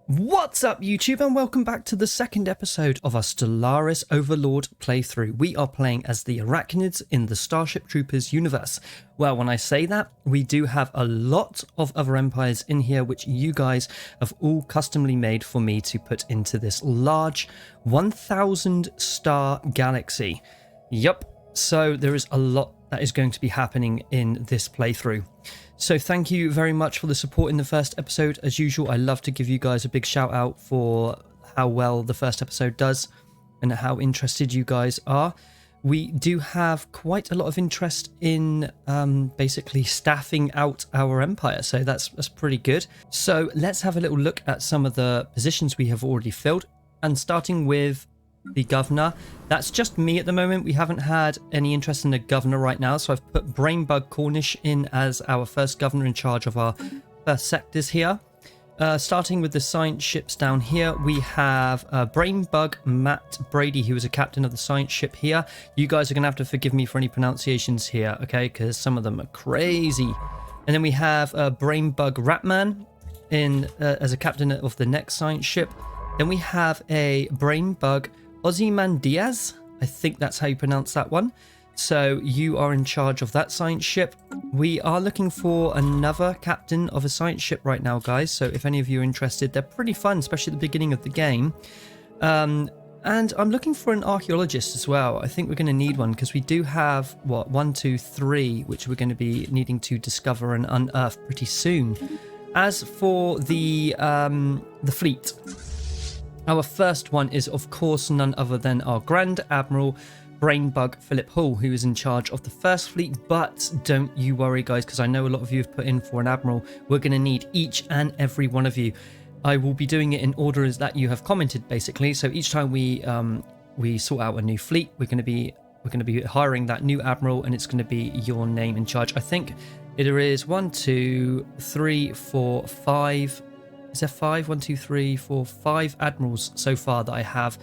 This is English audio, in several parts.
What's up YouTube, and welcome back to the second episode of our Stellaris Overlord playthrough. We are playing as the Arachnids in the Starship Troopers universe. Well, when I say that, we do have a lot of other empires in here which you guys have all customly made for me to put into this large 1,000 star galaxy. Yup, so there is a lot that is going to be happening in this playthrough. So thank you very much for the support in the first episode. As usual, I love to give you guys a big shout out for how well the first episode does and how interested you guys are. We do have quite a lot of interest in basically staffing out our empire, so that's pretty good. So let's have a little look at some of the positions we have already filled, and starting with the governor. That's just me at the moment. We haven't had any interest in the governor right now, so I've put Brainbug Cornish in as our first governor in charge of our first sectors here. Starting with the science ships down here, we have Brainbug Matt Brady, who is a captain of the science ship here. You guys are going to have to forgive me for any pronunciations here, okay, because some of them are crazy. And then we have Brainbug Ratman in as a captain of the next science ship. Then we have a Brainbug Ozymandias, I think that's how you pronounce that one. So you are in charge of that science ship. We are looking for another captain of a science ship right now, guys. So if any of you are interested, they're pretty fun, especially at the beginning of the game. And I'm looking for an archaeologist as well. I think we're going to need one because we do have, what, 1, 2, 3, which we're going to be needing to discover and unearth pretty soon. As for the fleet, our first one is, of course, none other than our Grand Admiral Brainbug Phillip Hall, who is in charge of the first fleet. But don't you worry, guys, because I know a lot of you have put in for an admiral. We're going to need each and every one of you. I will be doing it in order as that you have commented, basically. So each time we sort out a new fleet, we're going to be hiring that new admiral, and it's going to be your name in charge. I think there is 1, 2, 3, 4, 5. Is there 5? 1, 2, 3, 4, 5 admirals so far that I have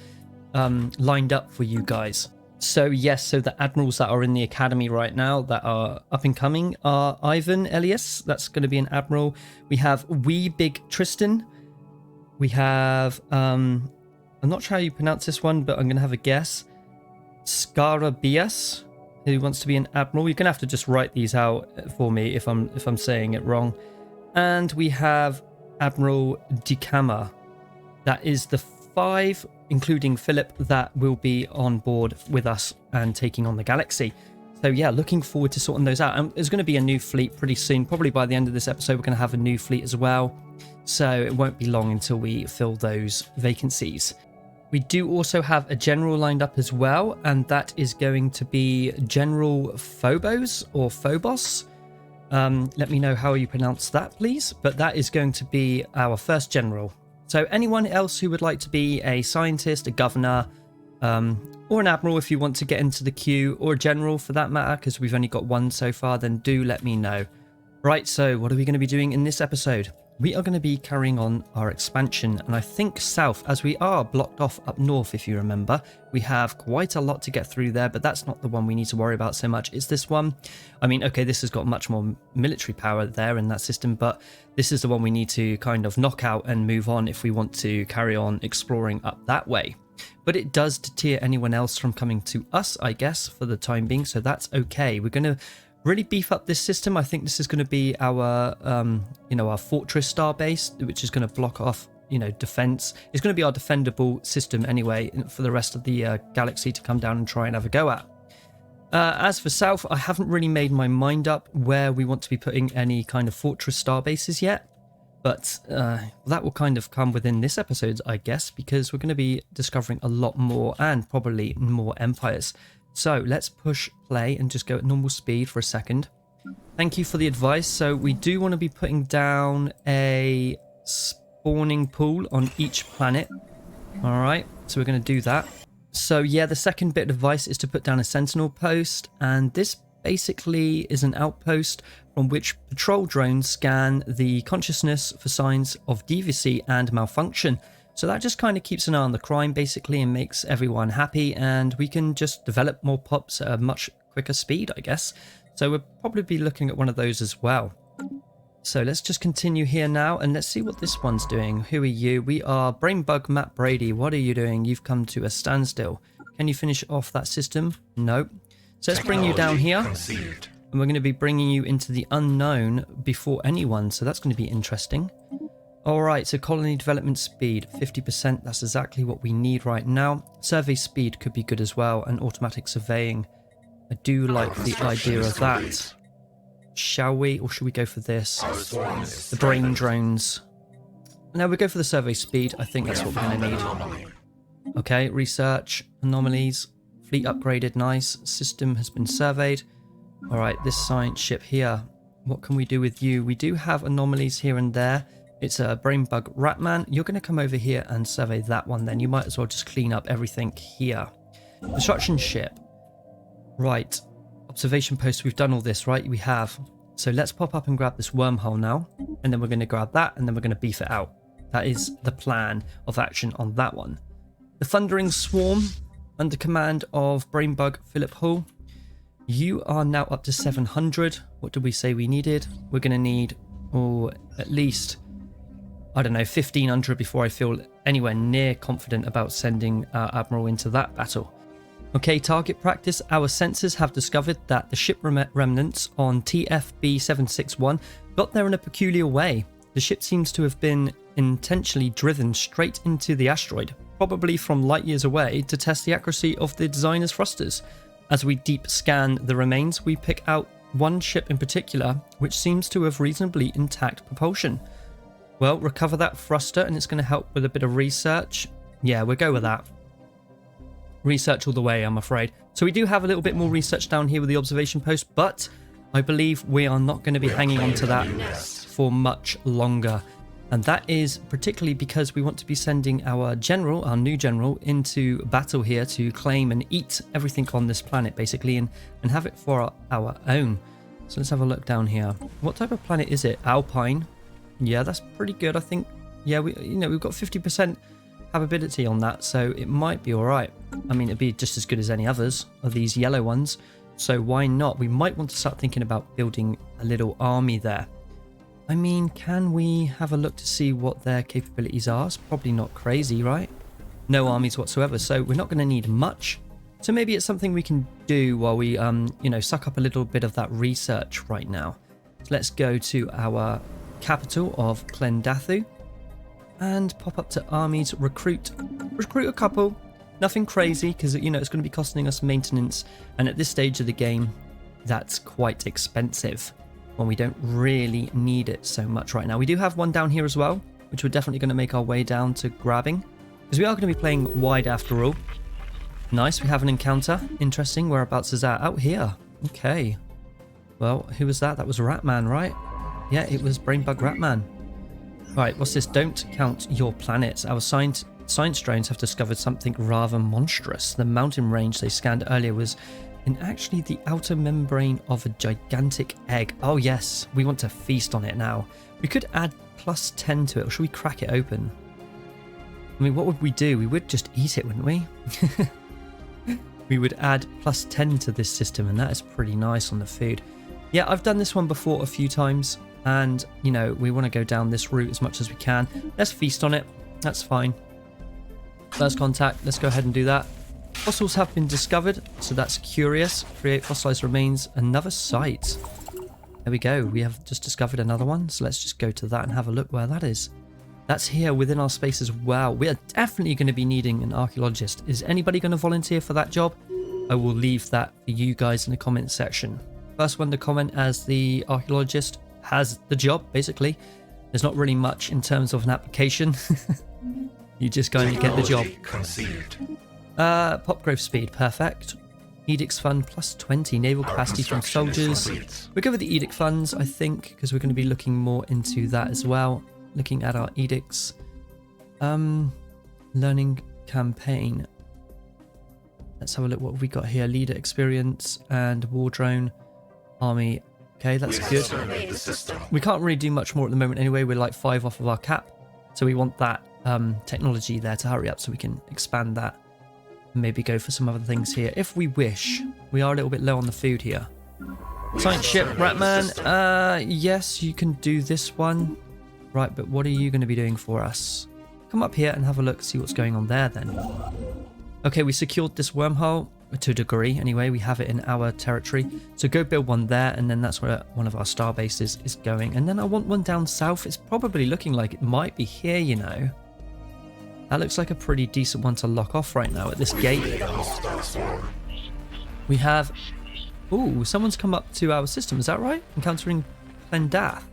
lined up for you guys. So yes, so the admirals that are in the academy right now that are up and coming are Ivan Elias. That's going to be an admiral. We have Wee Big Tristan. We have I'm not sure how you pronounce this one, but I'm going to have a guess. Scarabias, who wants to be an admiral. You're going to have to just write these out for me if I'm saying it wrong. And we have Admiral Dicama. That is the 5, including Philip, that will be on board with us and taking on the galaxy. So yeah, looking forward to sorting those out. And there's going to be a new fleet pretty soon. Probably by the end of this episode, we're going to have a new fleet as well. So it won't be long until we fill those vacancies. We do also have a general lined up as well, and that is going to be General Phobos or Phobos. Let me know how you pronounce that, please. But that is going to be our first general. So anyone else who would like to be a scientist, a governor, or an admiral if you want to get into the queue, or a general for that matter, because we've only got one so far, then do let me know. Right, so what are we going to be doing in this episode? We are going to be carrying on our expansion, and I think south, as we are blocked off up north, if you remember. We have quite a lot to get through there, but that's not the one we need to worry about so much. It's this one. I mean, okay, this has got much more military power there in that system, but this is the one we need to kind of knock out and move on if we want to carry on exploring up that way. But it does deter anyone else from coming to us, I guess, for the time being, so that's okay. We're going to really beef up this system. I think this is going to be our, our fortress star base, which is going to block off, defense. It's going to be our defendable system anyway for the rest of the galaxy to come down and try and have a go at. As for south, I haven't really made my mind up where we want to be putting any kind of fortress star bases yet. But that will kind of come within this episode, I guess, because we're going to be discovering a lot more and probably more empires. So let's push play and just go at normal speed for a second. Thank you for the advice. So we do want to be putting down a spawning pool on each planet. All right, so we're going to do that. So yeah, the second bit of advice is to put down a sentinel post, and this basically is an outpost from which patrol drones scan the consciousness for signs of deviancy and malfunction. So that just kind of keeps an eye on the crime, basically, and makes everyone happy, and we can just develop more pups at a much quicker speed, I guess. So we'll probably be looking at one of those as well. So let's just continue here now and let's see what this one's doing. Who are you? We are Brainbug Matt Brady. What are you doing? You've come to a standstill. Can you finish off that system? No. So let's bring you down here. And we're going to be bringing you into the unknown before anyone. So that's going to be interesting. Alright, so colony development speed, 50%. That's exactly what we need right now. Survey speed could be good as well. And automatic surveying. I do like the idea of that. Shall we? Or should we go for this? The brain drones. No, we'll go for the survey speed. I think that's what we're going to need. Okay, research, anomalies, fleet upgraded, nice. System has been surveyed. Alright, this science ship here. What can we do with you? We do have anomalies here and there. It's a Brainbug Ratman. You're going to come over here and survey that one then. You might as well just clean up everything here. Construction ship. Right. Observation post, we've done all this, right? We have. So let's pop up and grab this wormhole now. And then we're going to grab that and then we're going to beef it out. That is the plan of action on that one. The Thundering Swarm, under command of Brainbug Phillip Hall. You are now up to 700. What did we say we needed? We're going to need, at least, I don't know, 1500 before I feel anywhere near confident about sending our Admiral into that battle. Okay, target practice. Our sensors have discovered that the ship remnants on TFB 761 got there in a peculiar way. The ship seems to have been intentionally driven straight into the asteroid, probably from light years away, to test the accuracy of the designer's thrusters. As we deep scan the remains, we pick out one ship in particular, which seems to have reasonably intact propulsion. Well, recover that thruster and it's going to help with a bit of research. Yeah, we'll go with that. Research all the way, I'm afraid. So we do have a little bit more research down here with the observation post, but I believe we are not going to be hanging on to that for much longer. And that is particularly because we want to be sending our general, our new general, into battle here to claim and eat everything on this planet, basically, and have it for our own. So let's have a look down here. What type of planet is it? Alpine. Yeah, that's pretty good, I think. Yeah, we've got 50% habitability on that, so it might be all right. I mean, it'd be just as good as any others of these yellow ones. So why not? We might want to start thinking about building a little army there. I mean, can we have a look to see what their capabilities are? It's probably not crazy, right? No armies whatsoever, so we're not going to need much. So maybe it's something we can do while we, suck up a little bit of that research right now. So let's go to our capital of Clendathu and pop up to armies, recruit a couple. Nothing crazy because, it's going to be costing us maintenance. And at this stage of the game, that's quite expensive when we don't really need it so much right now. We do have one down here as well, which we're definitely going to make our way down to grabbing because we are going to be playing wide after all. Nice, we have an encounter. Interesting, whereabouts is that? Out here. Okay. Well, who was that? That was Ratman, right? Yeah, it was Brainbug Ratman. Right, what's this? Don't count your planets. Our science drones have discovered something rather monstrous. The mountain range they scanned earlier was in actually the outer membrane of a gigantic egg. Oh yes, we want to feast on it now. We could add +10 to it, or should we crack it open? I mean, what would we do? We would just eat it, wouldn't we? We would add +10 to this system, and that is pretty nice on the food. Yeah, I've done this one before a few times, and, we want to go down this route as much as we can. Let's feast on it. That's fine. First contact, let's go ahead and do that. Fossils have been discovered, so that's curious. Create fossilized remains, another site. There we go. We have just discovered another one, so let's just go to that and have a look where that is. That's here within our space as well. We are definitely going to be needing an archaeologist. Is anybody going to volunteer for that job? I will leave that for you guys in the comment section. First one to comment as the archaeologist has the job, basically. There's not really much in terms of an application. You just go and get the job. Pop growth speed, perfect. Edicts fund +20, naval capacity from soldiers. We'll go with the edict funds, I think, because we're going to be looking more into that as well. Looking at our edicts. Learning campaign. Let's have a look what we got here. Leader experience and war drone army. Okay, that's good. We can't really do much more at the moment anyway. We're like 5 off of our cap. So we want that technology there to hurry up so we can expand that. Maybe go for some other things here if we wish. We are a little bit low on the food here. Science ship, Ratman. Yes, you can do this one. Right, but what are you going to be doing for us? Come up here and have a look, see what's going on there then. Okay, we secured this wormhole to a degree. Anyway, we have it in our territory. So go build one there, and then that's where one of our star bases is going. And then I want one down south. It's probably looking like it might be here, you know. That looks like a pretty decent one to lock off right now at this gate. We have... Ooh, someone's come up to our system, is that right? Encountering Clendath.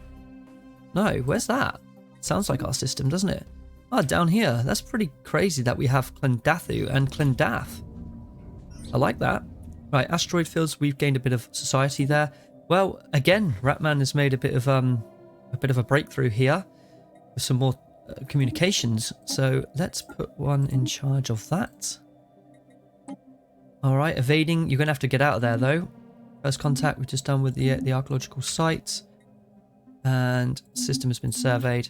No, where's that? Sounds like our system, doesn't it? Ah, down here. That's pretty crazy that we have Clendathu and Clendath. I like that. Right, asteroid fields, we've gained a bit of society there. Well, again, Ratman has made a bit of a breakthrough here with some more communications. So let's put one in charge of that. All right, evading. You're going to have to get out of there, though. First contact we've just done with the archaeological site. And system has been surveyed.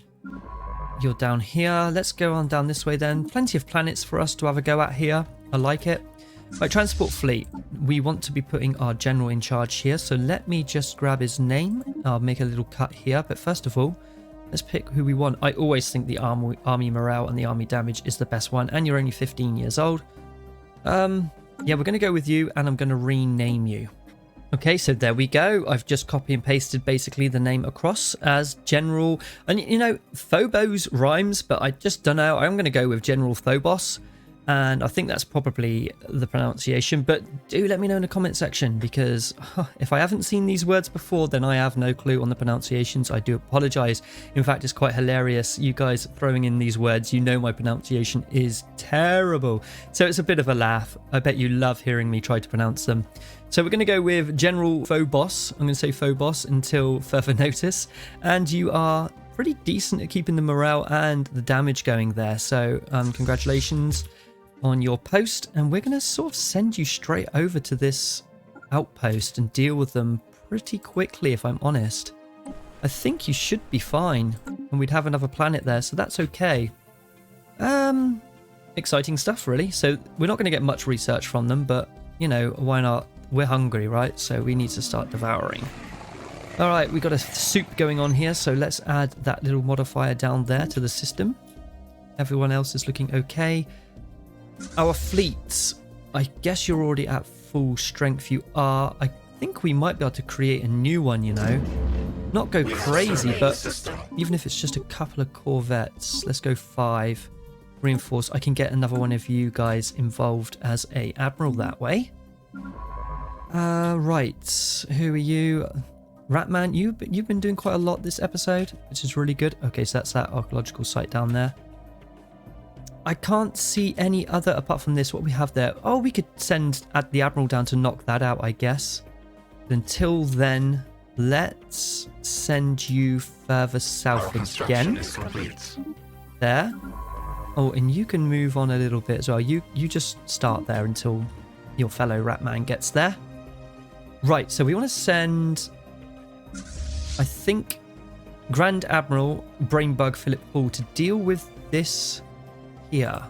You're down here. Let's go on down this way then. Plenty of planets for us to have a go at here. I like it. Right, transport fleet. We want to be putting our general in charge here. So let me just grab his name. I'll make a little cut here. But first of all, let's pick who we want. I always think the army morale and the army damage is the best one. And you're only 15 years old. Yeah, we're going to go with you. And I'm going to rename you. Okay, so there we go. I've just copy and pasted basically the name across as General. And you know, Phobos rhymes, but I just don't know. I'm going to go with General Phobos. And I think that's probably the pronunciation. But do let me know in the comment section, because if I haven't seen these words before, then I have no clue on the pronunciations. I do apologize. In fact, it's quite hilarious. You guys throwing in these words, you know my pronunciation is terrible. So it's a bit of a laugh. I bet you love hearing me try to pronounce them. So we're going to go with General Phobos. I'm going to say Phobos until further notice. And you are pretty decent at keeping the morale and the damage going there. So congratulations on your post. And we're going to sort of send you straight over to this outpost and deal with them pretty quickly, if I'm honest. I think you should be fine. And we'd have another planet there, so that's okay. Exciting stuff, really. So we're not going to get much research from them, but, you know, why not? We're hungry, right? So we need to start devouring. All right, we got a soup going on here, so let's add that little modifier down there to the system. Everyone else is looking okay. Our fleets, I guess you're already at full strength. You are. I think we might be able to create a new one, you know. Not go crazy, but even if it's just a couple of corvettes, let's go 5. Reinforce. I can get another one of you guys involved as a admiral that way. Right, who are you? Ratman, you've been doing quite a lot this episode, which is really good. Okay, so that's that archaeological site down there. I can't see any other apart from this. What we have there. Oh, we could send the admiral down to knock that out, I guess. But until then, let's send you further south again. There. Oh, and you can move on a little bit as well. You just start there until your fellow Ratman gets there. Right, so we want to send, I think, Grand Admiral Brainbug Phillip Hall to deal with this here.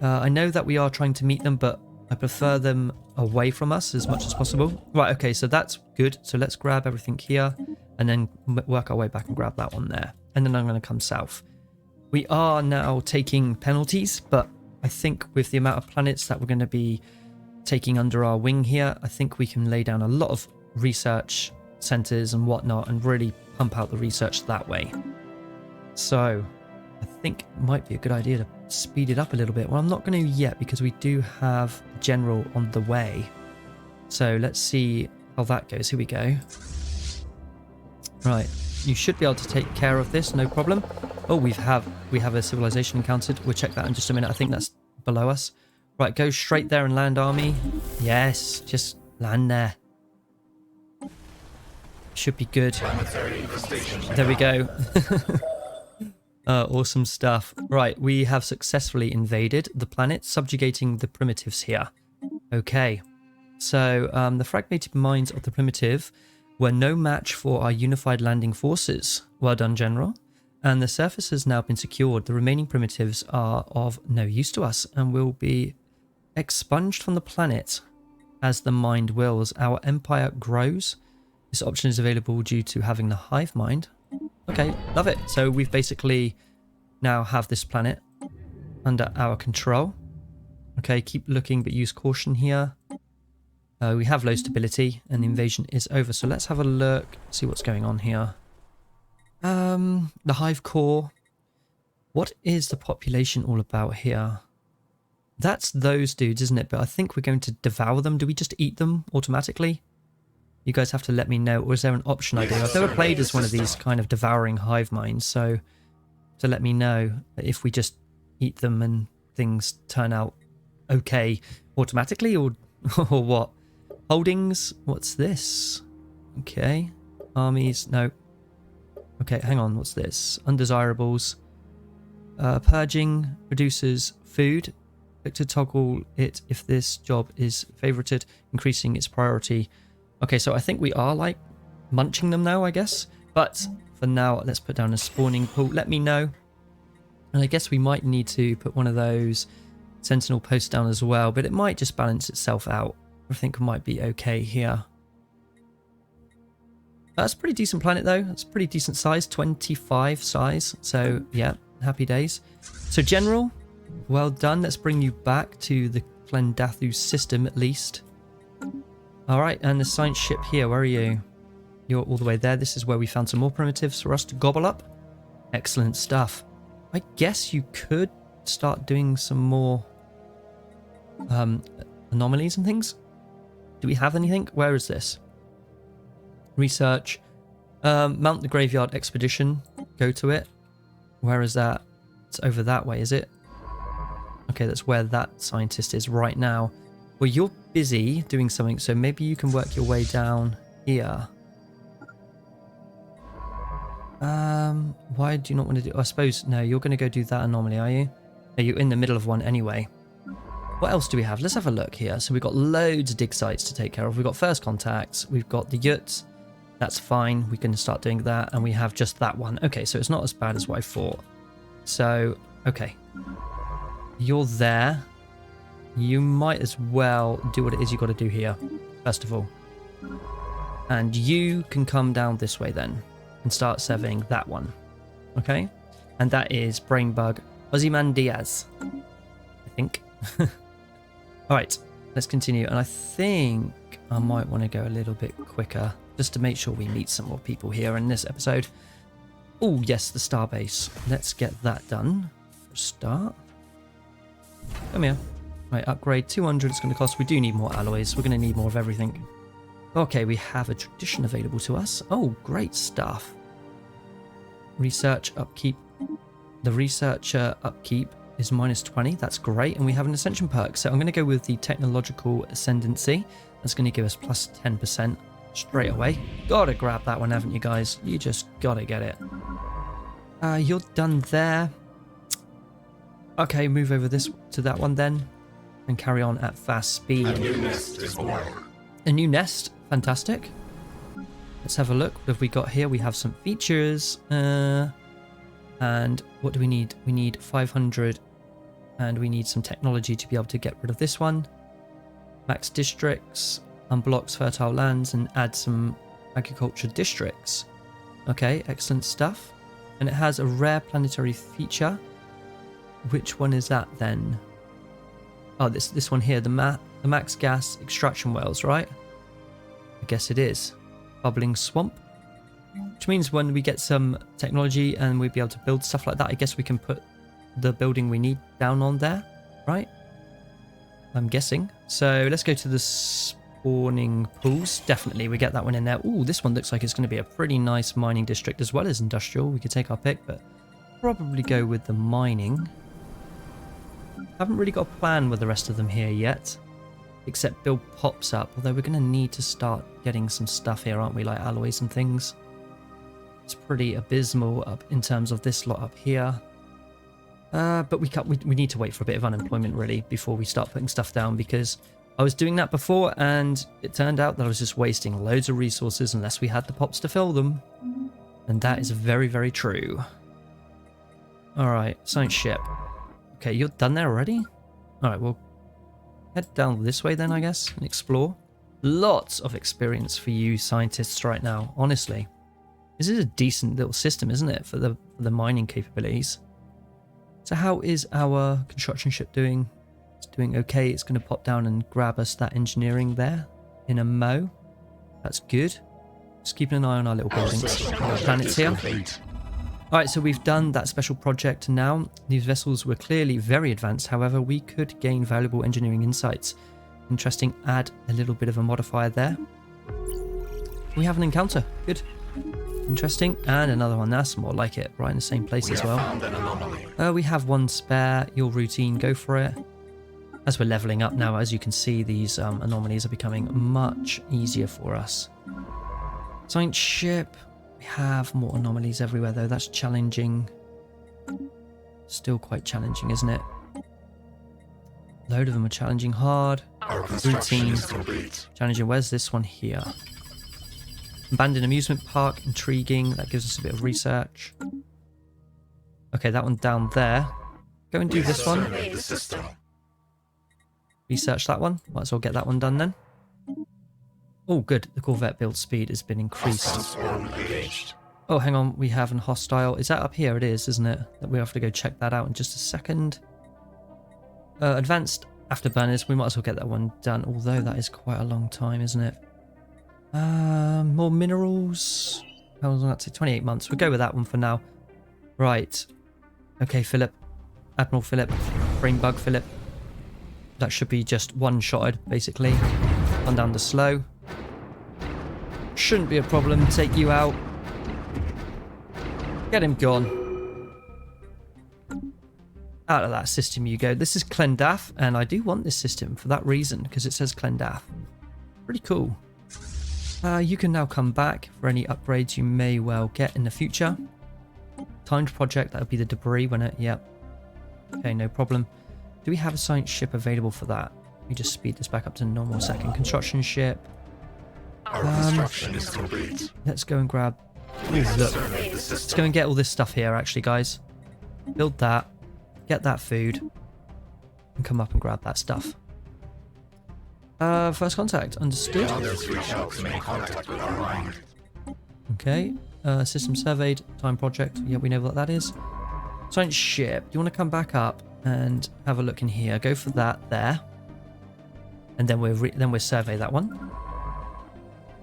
I know that we are trying to meet them, but I prefer them away from us as much as possible. Right, okay, so that's good. So let's grab everything here and then work our way back and grab that one there. And then I'm going to come south. We are now taking penalties, but I think with the amount of planets that we're going to be taking under our wing here, I think we can lay down a lot of research centers and whatnot and really pump out the research that way. So I think it might be a good idea to speed it up a little bit. Well, I'm not going to yet because we do have General on the way. So let's see how that goes. Here we go. Right, you should be able to take care of this, no problem. Oh, we have a civilization encountered. We'll check that in just a minute. I think that's below us. Right, go straight there and land army. Yes, just land there. Should be good. There we go. Awesome stuff. Right, we have successfully invaded the planet, subjugating the primitives here. Okay, so the fragmented minds of the primitive were no match for our unified landing forces. Well done, General. And the surface has now been secured. The remaining primitives are of no use to us and will be expunged from the planet. as the mind wills. Our empire grows. This option is available due to having the hive mind. Okay, love it. So we've basically now have this planet under our control. Okay, keep looking but use caution here. We have low stability and the invasion is over. So let's have a look, see what's going on here. The hive core. What is the population all about here? That's those dudes, isn't it? But I think we're going to devour them. Do we just eat them automatically? You guys have to let me know. Or is there an option I do? I've never played as one of these kind of devouring hive minds. So to let me know if we just eat them and things turn out okay automatically or what? Holdings? What's this? Okay. Armies? No. Okay, hang on. What's this? Undesirables. Purging produces food. Click to toggle it if this job is favorited, increasing its priority. Okay, so I think we are like munching them now, I guess. But for now, let's put down a spawning pool. Let me know. And I guess we might need to put one of those sentinel posts down as well, but it might just balance itself out. I think it might be okay here. That's a pretty decent planet though. That's pretty decent size, 25 size. So yeah, happy days. So general, well done. Let's bring you back to the Klendathu system at least. All right, and the science ship here, where are you? You're all the way there. This is where we found some more primitives for us to gobble up. Excellent stuff. I guess you could start doing some more anomalies and things. Do we have anything? Where is this? Research. Mount the Graveyard Expedition. Go to it. Where is that? It's over that way, is it? Okay, that's where that scientist is right now. Well, you're busy doing something, so maybe you can work your way down here. Why do you not want to do... I suppose, no, you're going to go do that anomaly, are you? No, you're in the middle of one anyway. What else do we have? Let's have a look here. So we've got loads of dig sites to take care of. We've got first contacts. We've got the yurts. That's fine. We can start doing that. And we have just that one. Okay, so it's not as bad as what I thought. So, okay. You're there. You might as well do what it is you got to do here, first of all. And you can come down this way then and start serving that one. Okay? And that is Brainbug Ozymandias, I think. Alright, let's continue. And I think I might want to go a little bit quicker just to make sure we meet some more people here in this episode. Oh, yes, the starbase. Let's get that done for a start. Come here. Right, upgrade 200 it's going to cost. We do need more alloys. We're going to need more of everything. Okay, we have a tradition available to us. Oh, great stuff. Research upkeep. The researcher upkeep is -20. That's great. And we have an ascension perk. So I'm going to go with the technological ascendancy. That's going to give us plus 10% straight away. Gotta grab that one, haven't you guys? You just gotta get it. You're done there. Okay, move over this to that one then. And carry on at fast speed. A new nest is born. A new nest. Fantastic. Let's have a look. What have we got here? We have some features. And what do we need? We need 500. And we need some technology to be able to get rid of this one. Max districts. Unblocks fertile lands and add some agriculture districts. Okay, excellent stuff. And it has a rare planetary feature. Which one is that then? Oh, this one here, the max gas extraction wells, right? I guess it is. Bubbling swamp. Which means when we get some technology and we'll be able to build stuff like that, I guess we can put the building we need down on there, right? I'm guessing. So let's go to the spawning pools. Definitely, we get that one in there. Ooh, this one looks like it's going to be a pretty nice mining district as well as industrial. We could take our pick, but probably go with the mining. Haven't really got a plan with the rest of them here yet, except build pops up, although we're going to need to start getting some stuff here, aren't we, like alloys and things. It's pretty abysmal up in terms of this lot up here, but we need to wait for a bit of unemployment really before we start putting stuff down, because I was doing that before and it turned out that I was just wasting loads of resources unless we had the pops to fill them, and that is very, very true. Alright, science ship. Okay, you're done there already? Alright, we'll head down this way then, I guess, and explore. Lots of experience for you scientists right now, honestly. This is a decent little system, isn't it, for the mining capabilities. So how is our construction ship doing? It's doing okay. It's going to pop down and grab us that engineering there in a mo. That's good. Just keeping an eye on our little buildings. Our planets here. Alright, so we've done that special project now. These vessels were clearly very advanced. However, we could gain valuable engineering insights. Interesting. Add a little bit of a modifier there. We have an encounter. Good. Interesting. And another one. That's more like it. Right in the same place as well. We have one spare. Your routine. Go for it. As we're leveling up now, as you can see, these anomalies are becoming much easier for us. Science ship. We have more anomalies everywhere, though. That's challenging. Still quite challenging, isn't it? Load of them are challenging hard. Routine. Challenging. Where's this one here? Abandoned amusement park. Intriguing. That gives us a bit of research. Okay, that one down there. Go and do this one. Research that one. Might as well get that one done then. Oh, good. The Corvette build speed has been increased. Oh, hang on. We have an hostile. Is that up here? It is, isn't it? We have to go check that out in just a second. Advanced afterburners. We might as well get that one done. Although that is quite a long time, isn't it? More minerals. How long does that take? 28 months. We'll go with that one for now. Right. Okay, Phillip. Admiral Phillip. Brain bug Phillip. That should be just one-shotted, basically. Run down the slow. Shouldn't be a problem. Take you out. Get him gone. Out of that system you go. This is Clendath, and I do want this system for that reason, because it says Clendath. Pretty cool. You can now come back for any upgrades you may well get in the future. Timed project, that would be the debris, wouldn't it? Yep. Okay, no problem. Do we have a science ship available for that? Let me just speed this back up to normal second. Construction ship. Our construction is complete. Let's go and grab... Ooh, look. Let's go and get all this stuff here, actually, guys. Build that. Get that food. And come up and grab that stuff. First contact. Understood. Okay. System surveyed. Time project. Yeah, we know what that is. Science ship. Do you want to come back up and have a look in here? Go for that there. And then we'll survey that one.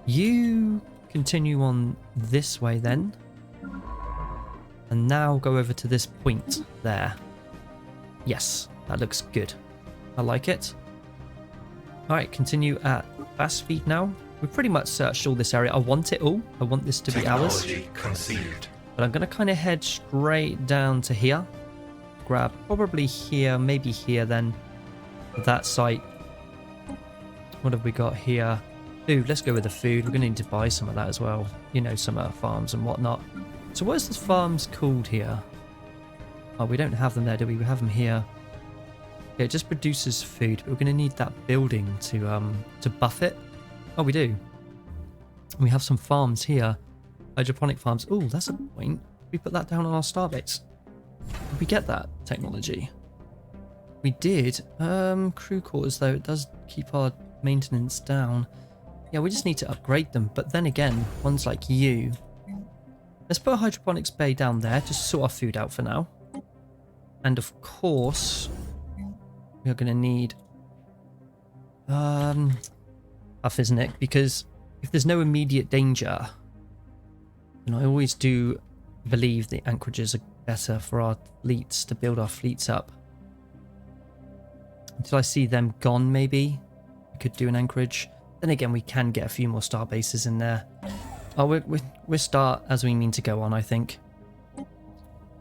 You continue on this way then. And now go over to this point there. Yes, that looks good. I like it. Alright, continue at fast speed now. We've pretty much searched all this area. I want it all. I want this to be ours. Conceived. But I'm going to kind of head straight down to here. Grab probably here, maybe here then. That site. What have we got here? Ooh, let's go with the food. We're going to need to buy some of that as well. You know, some farms and whatnot. So what is this farms called here? Oh, we don't have them there, do we? We have them here. Yeah, it just produces food. But we're going to need that building to buff it. Oh, we do. We have some farms here. Hydroponic farms. Oh, that's a point. We put that down on our starbase. Did we get that technology? We did. Crew quarters, though, it does keep our maintenance down. Yeah, we just need to upgrade them. But then again, ones like you. Let's put a hydroponics bay down there. Just sort our food out for now. And of course, we are going to need stuff, isn't it? Because if there's no immediate danger, and I always do believe the anchorages are better for our fleets, to build our fleets up. Until I see them gone, maybe we could do an anchorage. Then again, we can get a few more star bases in there. Oh, we'll start as we mean to go on, I think.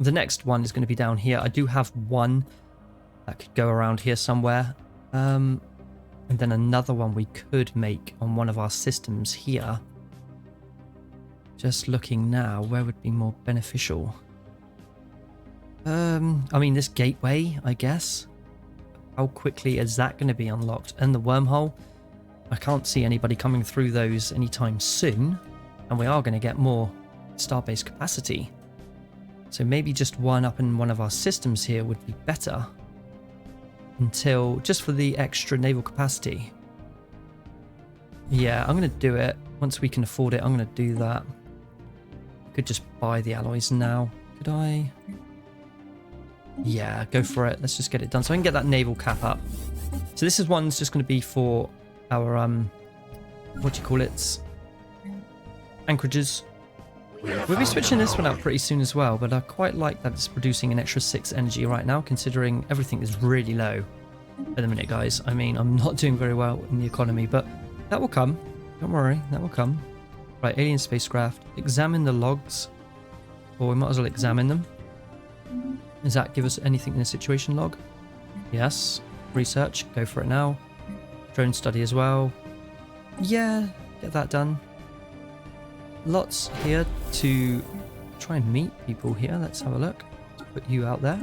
The next one is going to be down here. I do have one that could go around here somewhere. And then another one we could make on one of our systems here. Just looking now, where would be more beneficial? I mean, this gateway, I guess. How quickly is that going to be unlocked? And the wormhole? I can't see anybody coming through those anytime soon. And we are going to get more starbase capacity. So maybe just one up in one of our systems here would be better. Until, just for the extra naval capacity. Yeah, I'm going to do it. Once we can afford it, I'm going to do that. Could just buy the alloys now. Could I? Yeah, go for it. Let's just get it done so I can get that naval cap up. So this is one's just going to be for our what do you call it? Anchorages. We'll be switching this one out pretty soon as well, but I quite like that it's producing an extra 6 energy right now, considering everything is really low at the minute, guys. I mean, I'm not doing very well in the economy, but that will come. Don't worry, that will come. Right, alien spacecraft. Examine the logs. Or we might as well examine them. Does that give us anything in the situation log? Yes. Research. Go for it now. Drone study as well. Yeah, get that done. Lots here to try and meet people here. Let's have a look. Let's put you out there.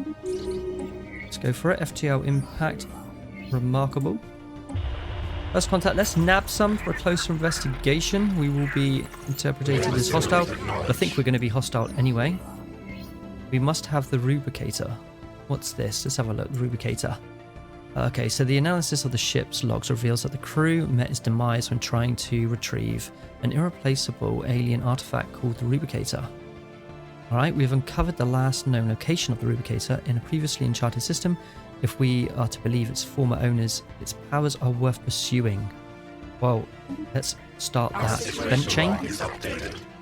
Let's go for it. FTL impact. Remarkable. First contact. Let's nab some for a closer investigation. We will be interpreted as hostile. But I think we're going to be hostile anyway. We must have the rubricator. What's this? Let's have a look. The rubricator. Okay, so the analysis of the ship's logs reveals that the crew met its demise when trying to retrieve an irreplaceable alien artifact called the rubricator. Alright, we've uncovered the last known location of the rubricator in a previously uncharted system. If we are to believe its former owners, its powers are worth pursuing. Well, let's start that vent chain.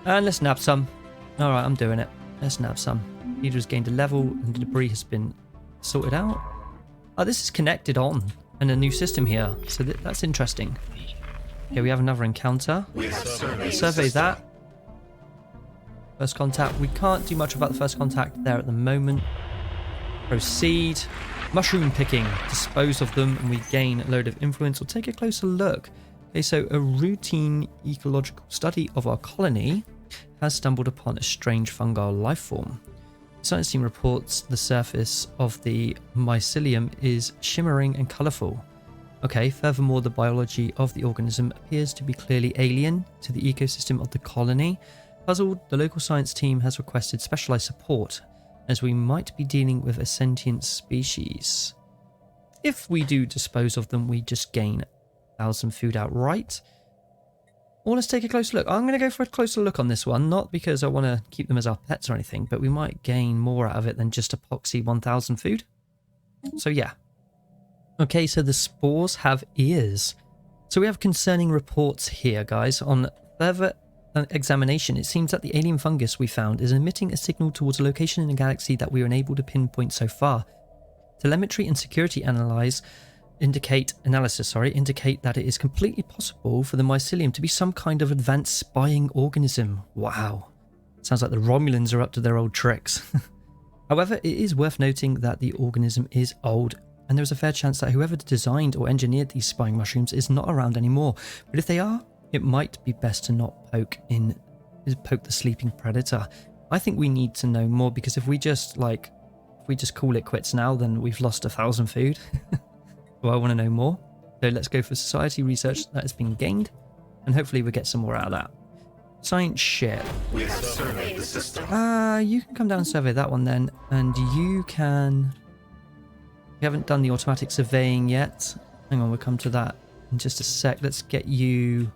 And let's nab some. Alright, I'm doing it. Let's nab some. Leader has gained a level and the debris has been sorted out. Oh, this is connected on and a new system here, so that's interesting. Okay, we have another encounter. Survey that. First contact. We can't do much about the first contact there at the moment. Proceed. Mushroom picking. Dispose of them and we gain a load of influence. We'll take a closer look. Okay, so a routine ecological study of our colony has stumbled upon a strange fungal life form. The science team reports the surface of the mycelium is shimmering and colourful. Okay, furthermore, the biology of the organism appears to be clearly alien to the ecosystem of the colony. Puzzled, the local science team has requested specialised support, as we might be dealing with a sentient species. If we do dispose of them, we just gain 1,000 food outright. Or let's take a closer look. I'm going to go for a closer look on this one, not because I want to keep them as our pets or anything, but we might gain more out of it than just epoxy 1,000 food. So yeah. Okay, so the spores have ears. So we have concerning reports here, guys. On further examination, it seems that the alien fungus we found is emitting a signal towards a location in the galaxy that we are unable to pinpoint so far. Telemetry and security analysis indicate that it is completely possible for the mycelium to be some kind of advanced spying organism. Wow. Sounds like the Romulans are up to their old tricks. However, it is worth noting that the organism is old, and there is a fair chance that whoever designed or engineered these spying mushrooms is not around anymore. But if they are, it might be best to not poke the sleeping predator. I think we need to know more, because if we just call it quits now, then we've lost 1,000 food. So I want to know more. So let's go for society research that has been gained, and hopefully we'll get some more out of that. Science share. We have surveyed the system. You can come down and survey that one then, and you can... We haven't done the automatic surveying yet. Hang on, we'll come to that in just a sec. Let's get you...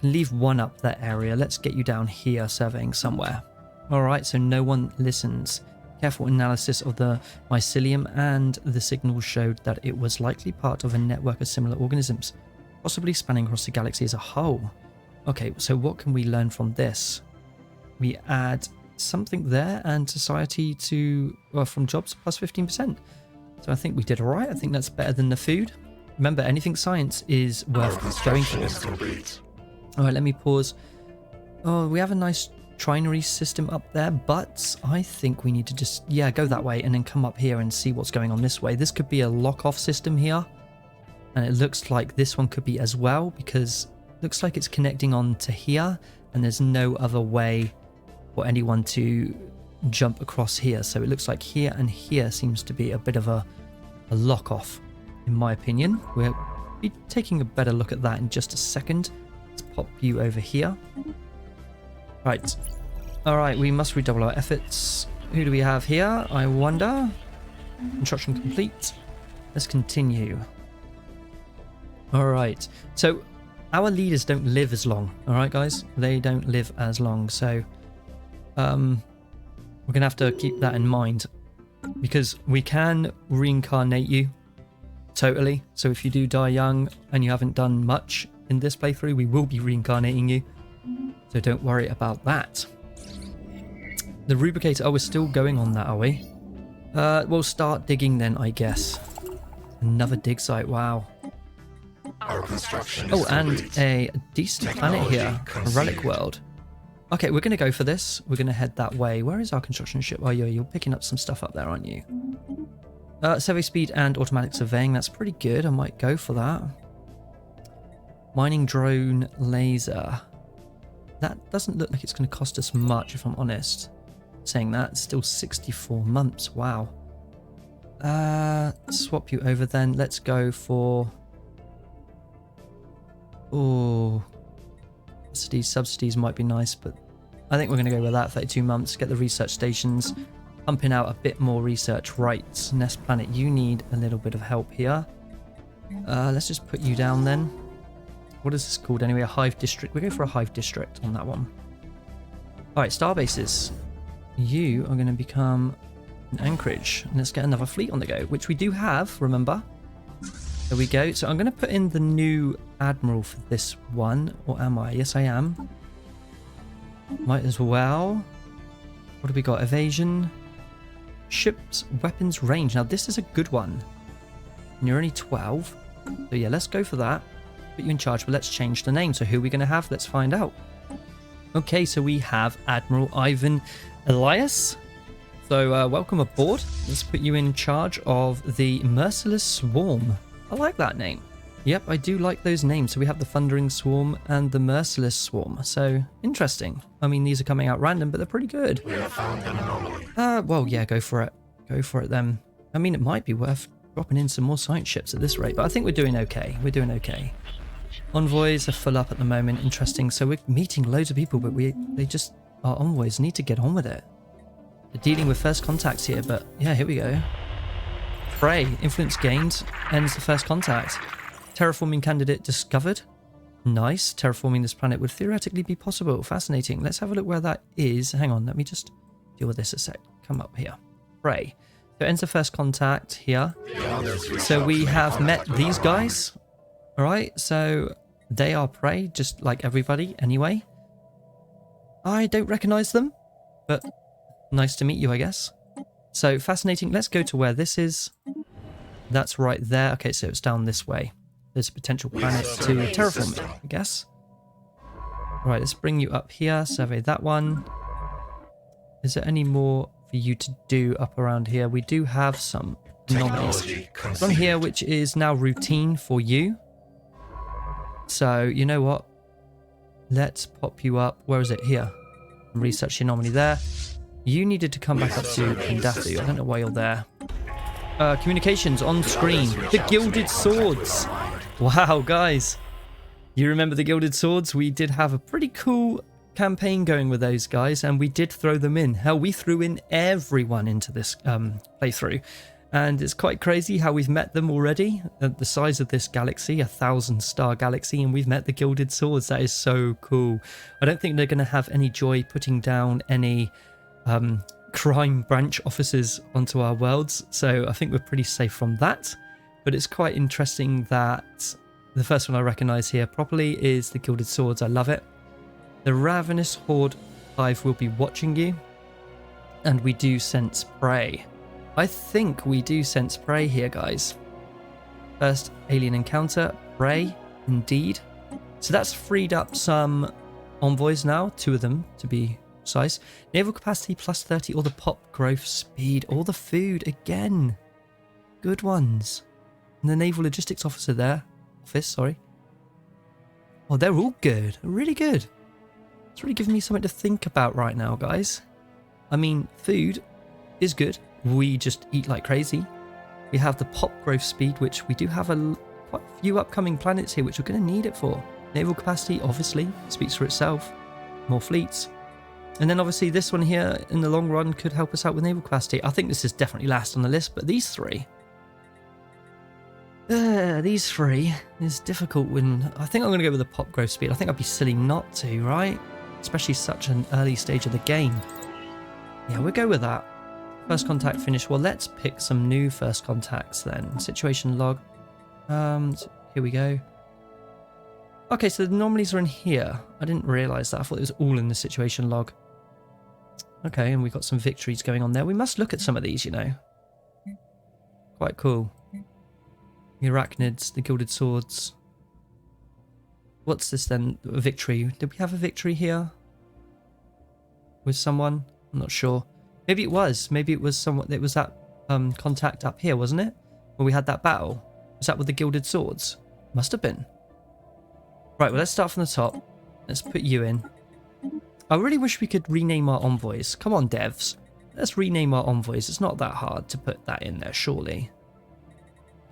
Leave one up that area. Let's get you down here surveying somewhere. Alright, so no one listens. Careful analysis of the mycelium and the signal showed that it was likely part of a network of similar organisms, possibly spanning across the galaxy as a whole. Okay, so what can we learn from this? We add something there, and society to, well, from jobs plus 15%. So I think we did alright. I think that's better than the food. Remember, anything science is worth going for. Alright, let me pause. Oh, we have a nice trinary system up there, but I think we need to just, yeah, go that way and then come up here and see what's going on this way. This could be a lock-off system here, and it looks like this one could be as well, because it looks like it's connecting on to here, and there's no other way for anyone to jump across here. So it looks like here and here seems to be a bit of a lock-off, in my opinion. We'll be taking a better look at that in just a second. Let's pop you over here. Right. Alright, we must redouble our efforts. Who do we have here? I wonder. Construction complete. Let's continue. Alright. So, our leaders don't live as long. All right, guys, they don't live as long. So we're gonna have to keep that in mind, because we can reincarnate you totally. So if you do die young and you haven't done much in this playthrough, we will be reincarnating you. So don't worry about that. The rubricator, oh, we're still going on that, are we? We'll start digging then, I guess. Another dig site, wow. Our construction Oh, is and complete. a decent planet here, a relic world. Okay, we're going to go for this. We're going to head that way. Where is our construction ship? Oh, you're picking up some stuff up there, aren't you? Survey speed and automatic surveying, that's pretty good. I might go for that. Mining drone laser. That doesn't look like it's going to cost us much, if I'm honest. Saying that, it's still 64 months. Wow. Swap you over then. Let's go for... Oh, subsidies might be nice, but I think we're going to go with that. 32 months, get the research stations, pumping out a bit more research. Right, Nest Planet, you need a little bit of help here. Let's just put you down then. What is this called anyway? A hive district. We go for a hive district on that one. All right, star bases. You are going to become an anchorage, and let's get another fleet on the go, which we do have, remember. There we go. So I'm going to put in the new admiral for this one, or am I? Yes, I am. Might as well. What have we got? Evasion, ships, weapons, range. Now this is a good one. And you're only 12. So yeah, let's go for that. Put you in charge, but let's change the name. So who are we going to have? Let's find out. Okay, so we have Admiral Ivan Elias. So welcome aboard. Let's put you in charge of the Merciless Swarm. I like that name. Yep, I do like those names. So we have the Thundering Swarm and the Merciless Swarm. So interesting. I mean, these are coming out random, but they're pretty good. We have found an anomaly. Well, yeah, go for it. Go for it then. I mean, it might be worth dropping in some more science ships at this rate, but I think we're doing okay. We're doing okay. Envoys are full up at the moment. Interesting. So we're meeting loads of people, but our envoys need to get on with it. They're dealing with first contacts here, but yeah, here we go. Prey, influence gained, ends the first contact. Terraforming candidate discovered. Nice. Terraforming this planet would theoretically be possible. Fascinating. Let's have a look where that is. Hang on, let me just deal with this a sec. Come up here. Prey. So ends the first contact here. So we have met these guys. Alright, so they are prey, just like everybody anyway. I don't recognize them, but nice to meet you, I guess. So fascinating. Let's go to where this is. That's right there. Okay, so it's down this way. There's a potential planet to terraform it, I guess. Right, let's bring you up here. Survey that one. Is there any more for you to do up around here? We do have some anomalies on here, which is now routine for you. So, you know what? Let's pop you up. Where is it? Here. Research the anomaly there. You needed to come back up to Indatu. I don't know why you're there. Communications on screen. The Gilded Swords. Wow, guys. You remember the Gilded Swords? We did have a pretty cool campaign going with those guys, and we did throw them in. Hell, we threw in everyone into this playthrough. And it's quite crazy how we've met them already. At the size of this galaxy, 1,000-star galaxy, and we've met the Gilded Swords. That is so cool. I don't think they're going to have any joy putting down any crime branch officers onto our worlds, so I think we're pretty safe from that. But it's quite interesting that the first one I recognise here properly is the Gilded Swords. I love it. The Ravenous Horde Hive will be watching you, and we do sense prey. I think we do sense prey here, guys. First alien encounter, prey, indeed. So that's freed up some envoys now, 2 of them to be precise. Naval capacity plus 30, or the pop growth speed, or the food again. Good ones. And the naval logistics officer there, Oh, they're all good, really good. It's really giving me something to think about right now, guys. I mean, food is good. We just eat like crazy. We have the pop growth speed, which we do have quite a few upcoming planets here, which we're going to need it for. Naval capacity, obviously, speaks for itself. More fleets. And then obviously this one here, in the long run, could help us out with naval capacity. I think this is definitely last on the list, but these 3. These three is difficult when... I think I'm going to go with the pop growth speed. I think I'd be silly not to, right? Especially such an early stage of the game. Yeah, we'll go with that. First contact finished. Well, let's pick some new first contacts then. Situation log. Here we go. Okay, so the anomalies are in here. I didn't realise that. I thought it was all in the situation log. Okay, and we've got some victories going on there. We must look at some of these, you know. Quite cool. The Arachnids, the Gilded Swords. What's this then? A victory. Did we have a victory here? With someone? I'm not sure. Maybe it was. Maybe it was someone. It was that contact up here, wasn't it? Where we had that battle. Was that with the Gilded Swords? Must have been. Right, well, let's start from the top. Let's put you in. I really wish we could rename our envoys. Come on, devs. Let's rename our envoys. It's not that hard to put that in there, surely.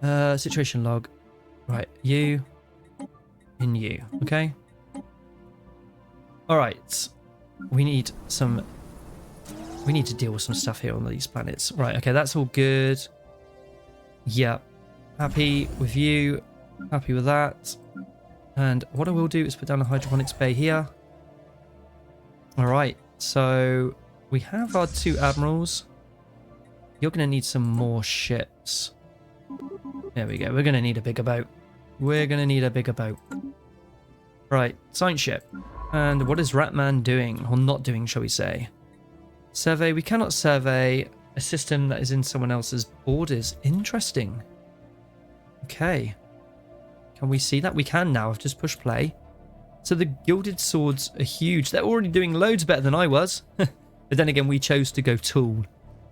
Situation log. Right, you and you, okay? Alright. We need to deal with some stuff here on these planets. Right, okay, that's all good. Yeah. Happy with you. Happy with that. And what I will do is put down a hydroponics bay here. Alright, so we have our 2 admirals. You're going to need some more ships. There we go. We're going to need a bigger boat. We're going to need a bigger boat. Right, science ship. And what is Ratman doing? Or not doing, shall we say? Survey. We cannot survey a system that is in someone else's borders. Interesting. Okay. Can we see that? We can now. I've just pushed play. So the Gilded Swords are huge. They're already doing loads better than I was. But then again, we chose to go tool.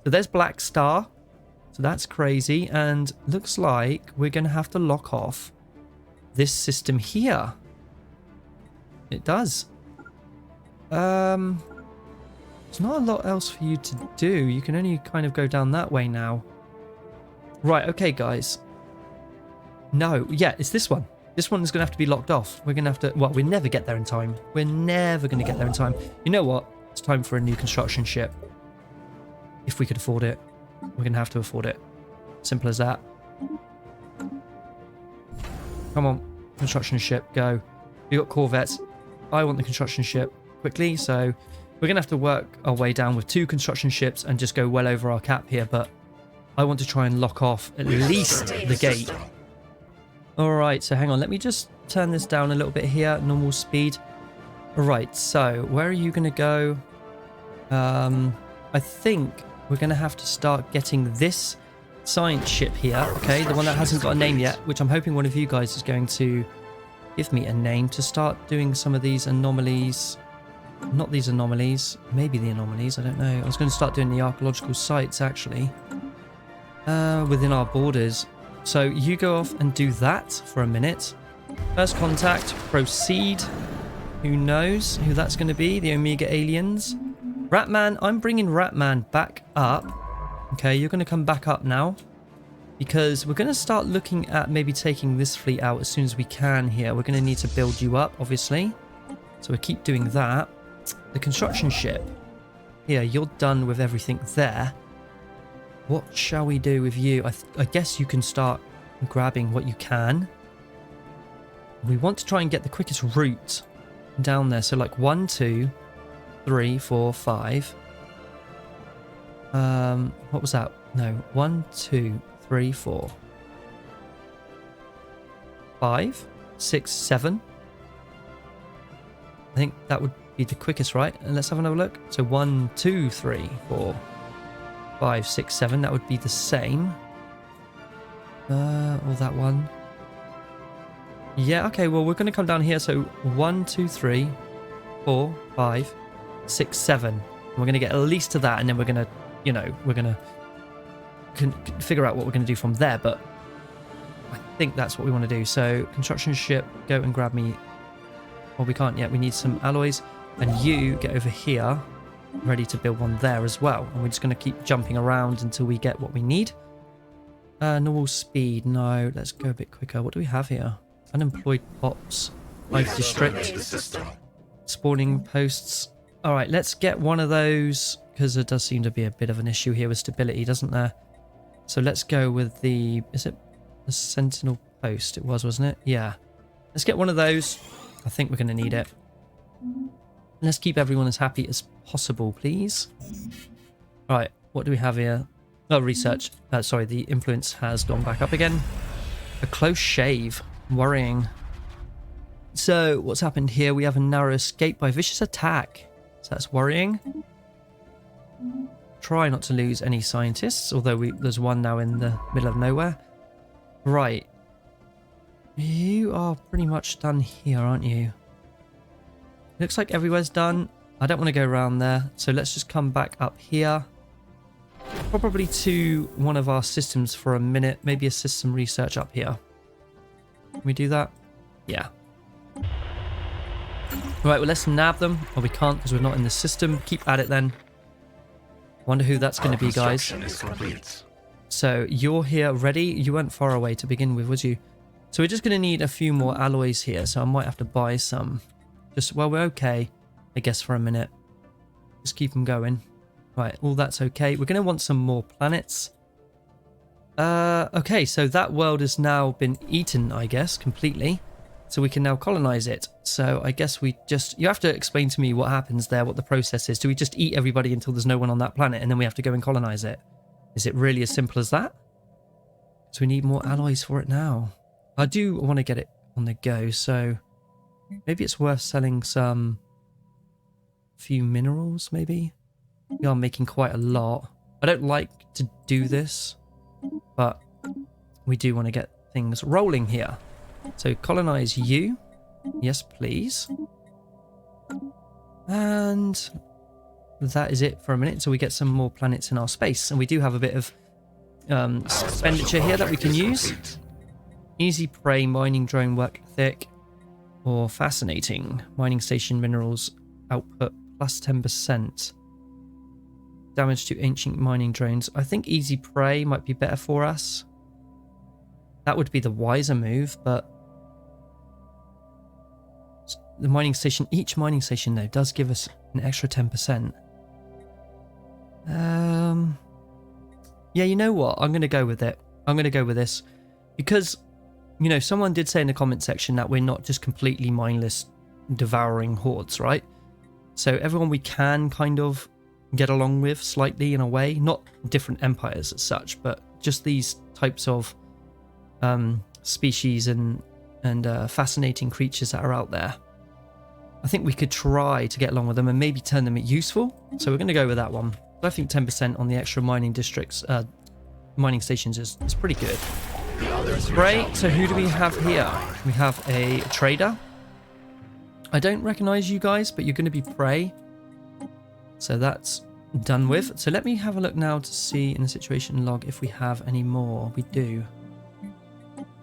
So there's Black Star. So that's crazy. And looks like we're going to have to lock off this system here. It does. There's not a lot else for you to do. You can only kind of go down that way now. Right, okay, guys. No, yeah, it's this one. This one is going to have to be locked off. We're going to have to... Well, we'll never get there in time. We're never going to get there in time. You know what? It's time for a new construction ship. If we could afford it. We're going to have to afford it. Simple as that. Come on. Construction ship, go. We got corvettes. I want the construction ship quickly, so we're going to have to work our way down with 2 construction ships and just go well over our cap here, but I want to try and lock off at least the gate. Alright, so hang on. Let me just turn this down a little bit here. Normal speed. Alright, so where are you going to go? I think we're going to have to start getting this science ship here. Okay, the one that hasn't got a name yet, which I'm hoping one of you guys is going to give me a name to start doing some of these anomalies. Not these anomalies. Maybe the anomalies. I don't know. I was going to start doing the archaeological sites, actually. Within our borders. So you go off and do that for a minute. First contact, proceed. Who knows who that's going to be? The Omega aliens. Ratman, I'm bringing Ratman back up. Okay, you're going to come back up now. Because we're going to start looking at maybe taking this fleet out as soon as we can here. We're going to need to build you up, obviously. So we'll keep doing that. The construction ship. Here, you're done with everything there. What shall we do with you? I guess you can start grabbing what you can. We want to try and get the quickest route down there. So like 1, 2, 3, 4, 5. What was that? No, 1, 2, 3, 4. 5, 6, 7. I think that would be the quickest, right? And let's have another look. So 1, 2, 3, 4. 5, 6, 7. That would be the same. Or that one. Yeah, okay, well, we're going to come down here. So 1, 2, 3, 4, 5, 6, 7. And we're going to get at least to that, and then we're going to, you know, we're going to figure out what we're going to do from there. But I think that's what we want to do. So construction ship, go and grab me. Well, we can't yet. We need some alloys. And you get over here, ready to build one there as well. And we're just going to keep jumping around until we get what we need. Normal speed. No, let's go a bit quicker. What do we have here? Unemployed pops. Life district. Spawning posts. All right, let's get one of those, because there does seem to be a bit of an issue here with stability, doesn't there? So let's go with the... Is it a sentinel post? It was, wasn't it? Yeah. Let's get one of those. I think we're going to need it. Let's keep everyone as happy as possible, please. Right, what do we have here? Oh, research. Sorry, the influence has gone back up again. A close shave. Worrying. So, what's happened here? We have a narrow escape by vicious attack. So that's worrying. Try not to lose any scientists, although there's one now in the middle of nowhere. Right. You are pretty much done here, aren't you? Looks like everywhere's done. I don't want to go around there, so let's just come back up here. Probably to one of our systems for a minute. Maybe assist some research up here. Can we do that? Yeah. Right, well, let's nab them. Oh, we can't because we're not in the system. Keep at it then. Wonder who that's going to be, guys. So you're here ready. You weren't far away to begin with, was you? So we're just going to need a few more alloys here. So I might have to buy some. Just, well, we're okay, I guess, for a minute. Just keep them going. Right, all that's okay. We're going to want some more planets. Okay, so that world has now been eaten, I guess, completely. So we can now colonize it. So I guess we just... You have to explain to me what happens there, what the process is. Do we just eat everybody until there's no one on that planet and then we have to go and colonize it? Is it really as simple as that? So we need more alloys for it now. I do want to get it on the go, so... Maybe it's worth selling some... few minerals, maybe? We are making quite a lot. I don't like to do this, but we do want to get things rolling here. So colonize you. Yes, please. And that is it for a minute. So we get some more planets in our space. And we do have a bit of expenditure here that we can use. Easy prey, mining drone work ethic, or fascinating. Mining station minerals output plus 10%. Damage to ancient mining drones. I think easy prey might be better for us. That would be the wiser move, but the mining station, each mining station though, does give us an extra 10%. Yeah, you know what? I'm going to go with it. I'm going to go with this because, you know, someone did say in the comment section that we're not just completely mindless devouring hordes, right? So everyone we can kind of get along with slightly in a way, not different empires as such, but just these types of species and fascinating creatures that are out there. I think we could try to get along with them and maybe turn them useful. So we're going to go with that one. I think 10% on the extra mining districts, mining stations is pretty good. Great. So who do we have here? We have a trader. I don't recognize you guys, but you're going to be prey. So that's done with. So let me have a look now to see in the situation log if we have any more. We do.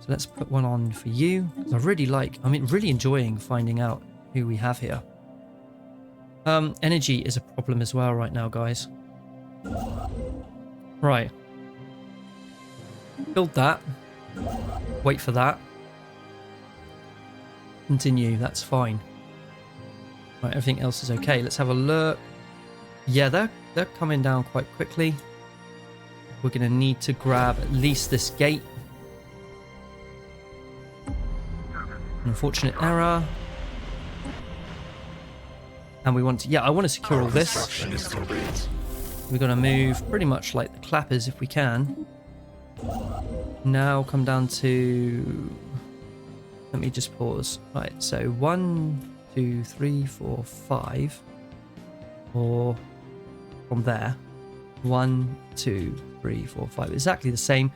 So let's put one on for you. I really enjoying finding out who we have here. Energy is a problem as well right now, guys. Right. Build that. Wait for that. Continue, that's fine. Right, everything else is okay. Let's have a look. Yeah, they're coming down quite quickly. We're going to need to grab at least this gate. An unfortunate error. And we want to... Yeah, I want to secure all this. We're going to move pretty much like the clappers if we can. Now come down to... Let me just pause. Right, so 1, 2, 3, 4, 5. Or from there. 1, 2, 3, 4, 5. Exactly the same.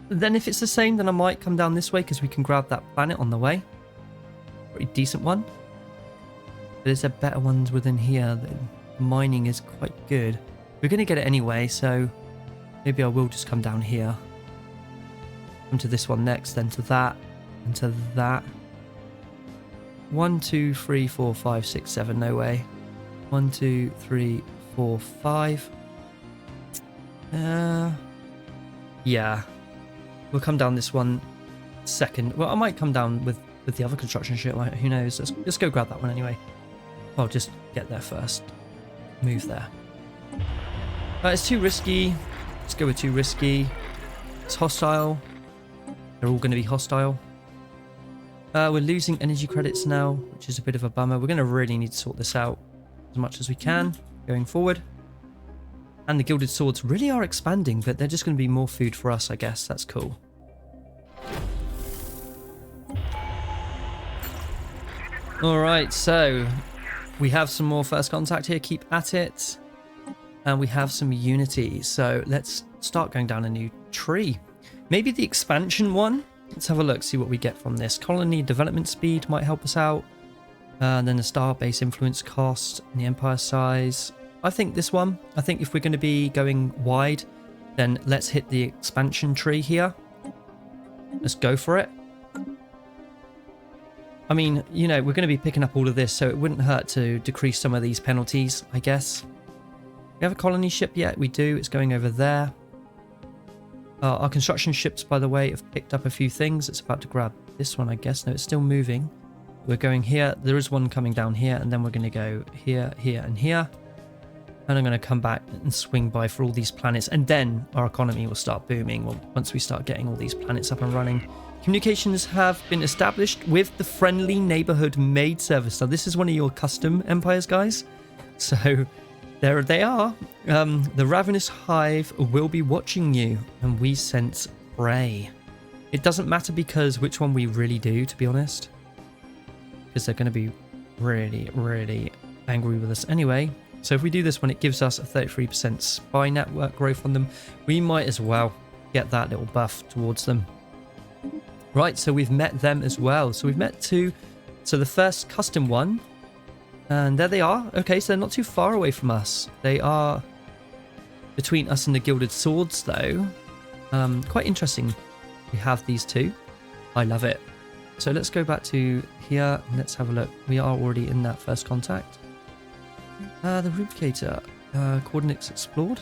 Then if it's the same, then I might come down this way because we can grab that planet on the way. Pretty decent one. But is there better ones within here? The mining is quite good. We're going to get it anyway, so maybe I will just come down here. Come to this one next, then to that, and to that. 1, 2, 3, 4, 5, 6, 7. No way. 1, 2, 3, 4, 5. Yeah. We'll come down this one second. Well, I might come down with the other construction shit. Who knows? Let's go grab that one anyway. I'll just get there first. Move there. It's too risky. Let's go with too risky. It's hostile. They're all going to be hostile. We're losing energy credits now, which is a bit of a bummer. We're going to really need to sort this out as much as we can going forward. And the Gilded Swords really are expanding, but they're just going to be more food for us, I guess. That's cool. Alright, so we have some more first contact here. Keep at it. And we have some unity. So let's start going down a new tree. Maybe the expansion one. Let's have a look, see what we get from this. Colony development speed might help us out. And then the star base influence cost and the empire size. I think this one. I think if we're going to be going wide, then let's hit the expansion tree here. Let's go for it. I mean, you know, we're going to be picking up all of this, so it wouldn't hurt to decrease some of these penalties, I guess. We have a colony ship yet? We do. It's going over there. Our construction ships, by the way, have picked up a few things. It's about to grab this one, I guess. No, it's still moving. We're going here. There is one coming down here, and then we're going to go here, here, and here. And I'm going to come back and swing by for all these planets, and then our economy will start booming once we start getting all these planets up and running. Communications have been established with the Friendly Neighborhood Maid Service. Now, this is one of your custom empires, guys. So there they are. The Ravenous Hive will be watching you, and we sense prey. It doesn't matter because which one we really do, to be honest. Because they're going to be really, really angry with us anyway. So if we do this one, it gives us a 33% spy network growth on them. We might as well get that little buff towards them. Right, so we've met them as well. So we've met two. So the first custom one. And there they are. Okay, so they're not too far away from us. They are between us and the Gilded Swords, though. Quite interesting. We have these two. I love it. So let's go back to here and let's have a look. We are already in that first contact. The Rubricator. Coordinates explored.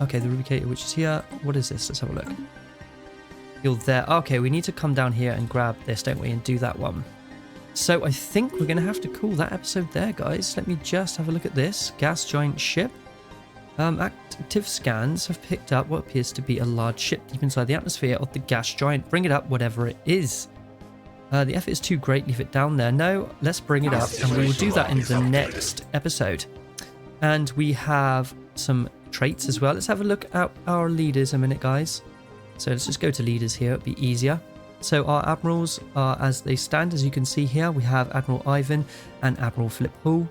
Okay, the Rubricator, which is here. What is this? Let's have a look. You're there. Okay, we need to come down here and grab this, don't we? And do that one. So I think we're going to have to call that episode there, guys. Let me just have a look at this. Gas giant ship. Active scans have picked up what appears to be a large ship deep inside the atmosphere of the gas giant. Bring it up, whatever it is. The effort is too great. Leave it down there. No, let's bring it up. And we will do that in the next episode. And we have some traits as well. Let's have a look at our leaders a minute, guys. So let's just go to leaders here. It'll be easier. So our admirals are as they stand, as you can see here. We have Admiral Ivan and Admiral Phillip Hall.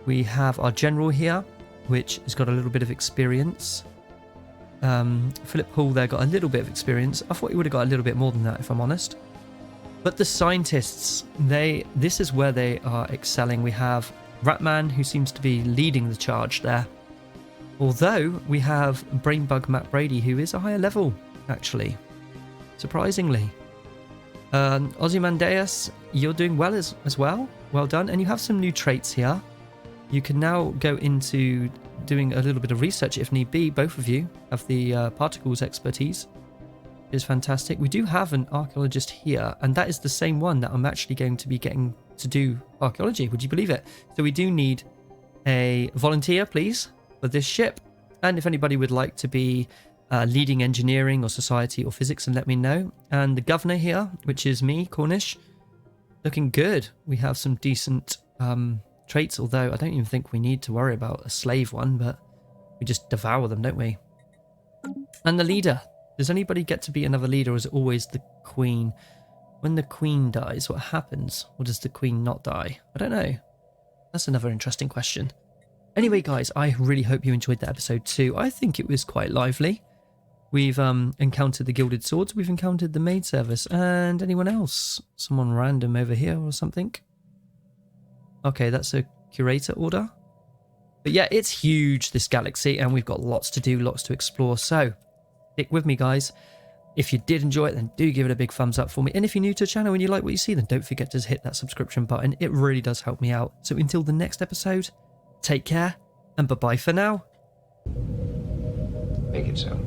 We have our general here, which has got a little bit of experience. Phillip Hall there got a little bit of experience. I thought he would have got a little bit more than that, if I'm honest. But the scientists, this is where they are excelling. We have Ratman, who seems to be leading the charge there. Although we have Brainbug Matt Brady, who is a higher level, actually. Surprisingly. Ozymandias, you're doing well as well. Well done. And you have some new traits here. You can now go into doing a little bit of research if need be. Both of you have the particles expertise. It is fantastic. We do have an archaeologist here, and that is the same one that I'm actually going to be getting to do archaeology. Would you believe it? So we do need a volunteer, please, for this ship. And if anybody would like to be leading engineering or society or physics, and let me know. And the governor here, which is me, Cornish, looking good. We have some decent traits, although I don't even think we need to worry about a slave one, but we just devour them, don't we? And the leader. Does anybody get to be another leader, or is it always the queen? When the queen dies, what happens? Or does the queen not die? I don't know. That's another interesting question. Anyway, guys, I really hope you enjoyed that episode too. I think it was quite lively. We've encountered the Gilded Swords, we've encountered the Maid Service, and anyone else? Someone random over here or something? Okay, that's a curator order. But yeah, it's huge, this galaxy, and we've got lots to do, lots to explore. So, stick with me, guys. If you did enjoy it, then do give it a big thumbs up for me. And if you're new to the channel and you like what you see, then don't forget to hit that subscription button. It really does help me out. So until the next episode, take care, and bye-bye for now. Make it so.